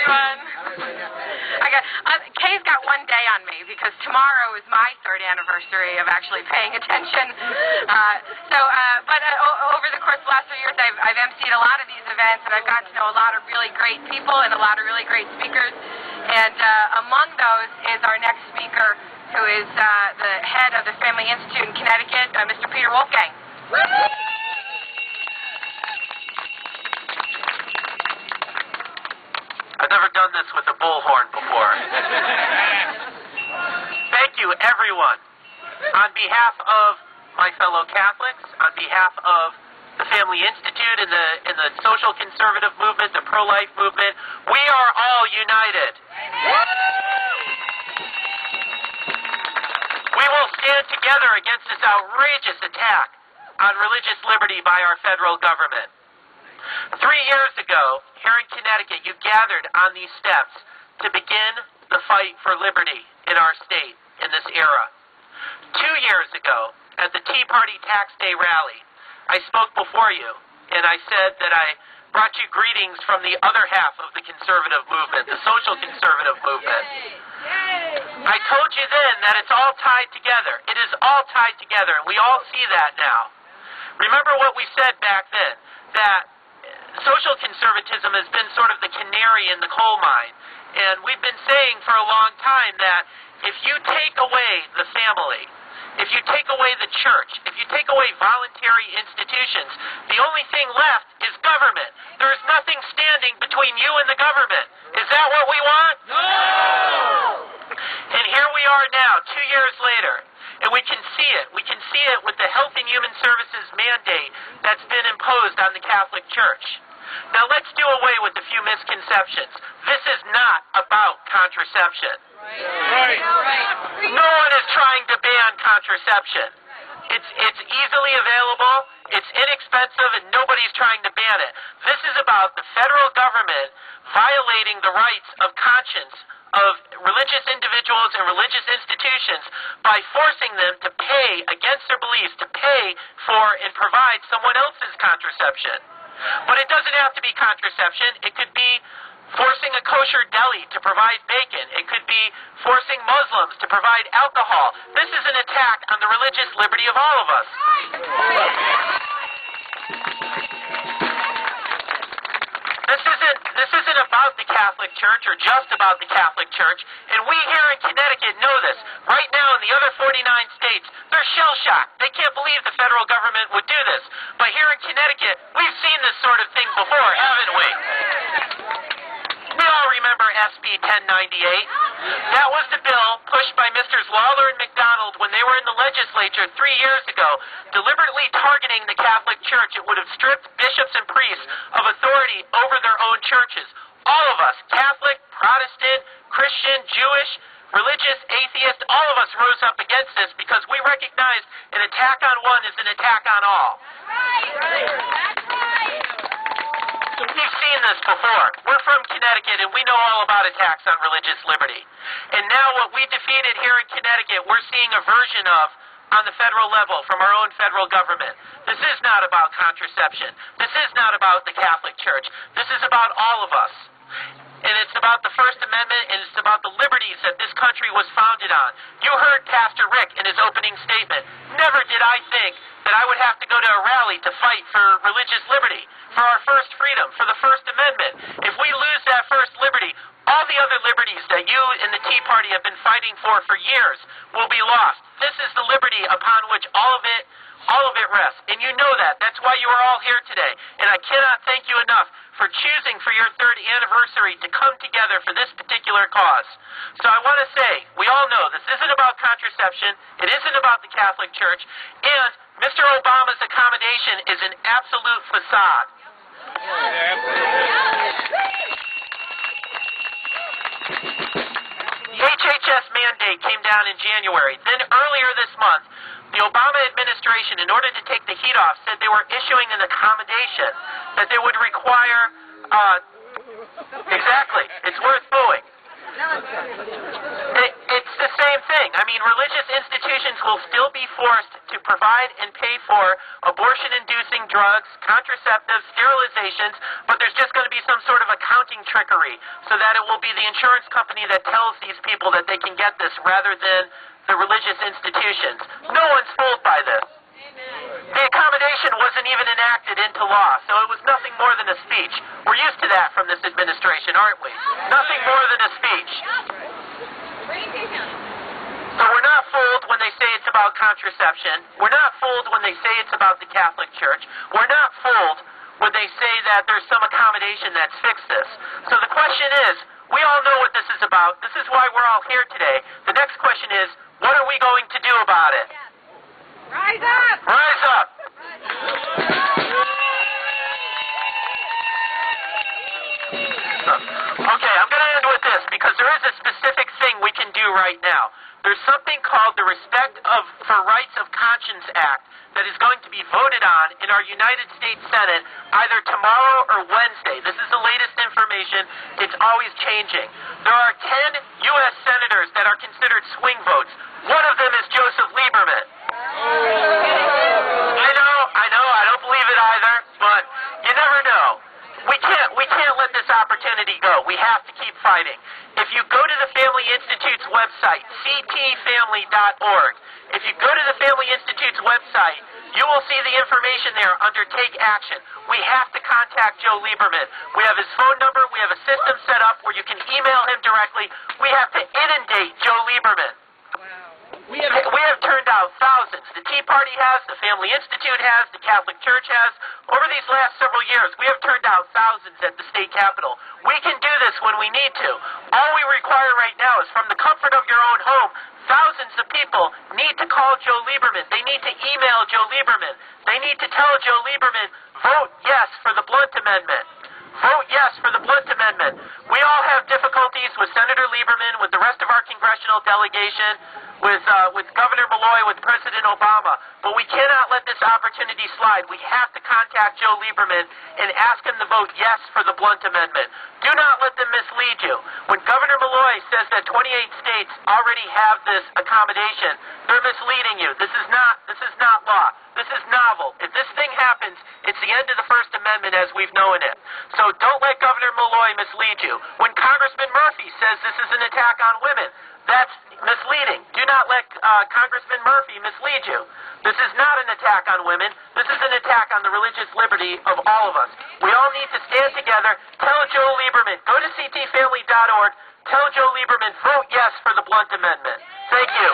everyone. Kay's got one day on me because tomorrow is my 3rd anniversary of actually paying attention. Over the course of the last 3 years, I've emceed a lot of these events, and I've gotten to know a lot of really great people and a lot of really great speakers. And among those is our next speaker, who is the head of the Family Institute in Connecticut, Mr. Peter Wolfgang. I've never done this with a bullhorn before. Thank you, everyone. On behalf of my fellow Catholics, on behalf of the Family Institute and the social conservative movement, the pro-life movement, we are all united. We will stand together against this outrageous attack on religious liberty by our federal government. 3 years ago, here in Connecticut, you gathered on these steps to begin the fight for liberty in our state in this era. 2 years ago, at the Tea Party Tax Day rally, I spoke before you, and I said that I brought you greetings from the other half of the conservative movement, the social conservative movement. I told you then that it's all tied together. It is all tied together, and we all see that now. Remember what we said back then, that social conservatism has been sort of the canary in the coal mine. And we've been saying for a long time that if you take away the family, if you take away the church, if you take away voluntary institutions, the only thing left is government. There is nothing standing between you and the government. Is that what we want? No! And here we are now, 2 years later, and we can see it. We can see it with the Health and Human Services mandate that's been imposed on the Catholic Church. Now let's do away with a few misconceptions. This is not about contraception. Right. No one is trying to ban contraception. It's easily available, it's inexpensive, and nobody's trying to ban it. This is about the federal government violating the rights of conscience of religious individuals and religious institutions by forcing them to pay against their beliefs, to pay for and provide someone else's contraception. But it doesn't have to be contraception. It could be forcing a kosher deli to provide bacon. It could be forcing Muslims to provide alcohol. This is an attack on the religious liberty of all of us. This isn't about the Catholic Church or just about the Catholic Church, and we here in Connecticut know this. Right now in the other 49 states, they're shell-shocked. They can't believe the federal government would do this. But here in Connecticut, we've seen this sort of thing before, haven't we? We all remember SB 1098. That was the bill pushed by Misters Lawler and McDonald when they were in the legislature 3 years ago, deliberately targeting the Catholic Church. It would have stripped bishops and priests of authority over their own churches. All of us, Catholic, Protestant, Christian, Jewish, religious, atheist, all of us rose up against this because we recognized an attack on one is an attack on all. We've seen this before. We're from Connecticut, and we know all about attacks on religious liberty. And now what we defeated here in Connecticut, we're seeing a version of on the federal level from our own federal government. This is not about contraception. This is not about the Catholic Church. This is about all of us. And it's about the First Amendment, and it's about the liberties that this country was founded on. You heard Pastor Rick in his opening statement. Never did I think that I would have to go to a rally to fight for religious liberty, for our first freedom, for the First Amendment. If we lose that first liberty, all the other liberties that you and the Tea Party have been fighting for years will be lost. This is the liberty upon which all of it rests. And you know that. That's why you are all here today. And I cannot thank you enough for choosing for your 3rd anniversary to come together for this particular cause. So I want to say, we all know this isn't about contraception, it isn't about the Catholic Church, and Mr. Obama's accommodation is an absolute facade. The HHS mandate came down in January. Then earlier this month, the Obama administration, in order to take the heat off, said they were issuing an accommodation that they would require, exactly, it's worth booing. It's the same thing. I mean, religious institutions will still be forced to to provide and pay for abortion-inducing drugs, contraceptives, sterilizations, but there's just going to be some sort of accounting trickery so that it will be the insurance company that tells these people that they can get this rather than the religious institutions. No one's fooled by this. The accommodation wasn't even enacted into law, so it was nothing more than a speech. We're used to that from this administration, aren't we? Nothing more than a speech. So we're not fooled when they say it's about contraception. We're not fooled when they say it's about the Catholic Church. We're not fooled when they say that there's some accommodation that's fixed this. So the question is, we all know what this is about. This is why we're all here today. The next question is, what are we going to do about it? Rise up! Rise up! Okay, I'm going to end with this because there is a specific thing we can do right now. There's something called the Respect for Rights of Conscience Act that is going to be voted on in our United States Senate either tomorrow or Wednesday. This is the latest information. It's always changing. There are 10 U.S. senators that are considered swing votes. One of them is Joseph Lieberman. I know, I don't believe it either, but you never know. We can't let this opportunity go. We have to keep fighting. If you go to the Family Institute's website, ctfamily.org, if you go to the Family Institute's website, you will see the information there under Take Action. We have to contact Joe Lieberman. We have his phone number. We have a system set up where you can email him directly. We have to inundate Joe Lieberman. We have turned out thousands. The Tea Party has, the Family Institute has, the Catholic Church has. Over these last several years, we have turned out thousands at the state capitol. We can do this when we need to. All we require right now is from the comfort of your own home, thousands of people need to call Joe Lieberman. They need to email Joe Lieberman. They need to tell Joe Lieberman, vote yes for the Blunt Amendment. Vote yes for the Blunt Amendment. We all have difficulties with Senator Lieberman, with the rest of our congressional delegation, with Governor Malloy, with President Obama. But we cannot let this opportunity slide. We have to contact Joe Lieberman and ask him to vote yes for the Blunt Amendment. Do not let them mislead you. When Governor Malloy says that 28 states already have this accommodation, they're misleading you. This is not law. This is novel. If this thing happens, it's the end of the First Amendment as we've known it. So don't let Governor Malloy mislead you. When Congressman Murphy says this is an attack on women, that's misleading. Do not let Congressman Murphy mislead you. This is not an attack on women. This is an attack on the religious liberty of all of us. We all need to stand together. Tell Joe Lieberman. Go to ctfamily.org. Tell Joe Lieberman, vote yes for the Blunt Amendment. Thank you.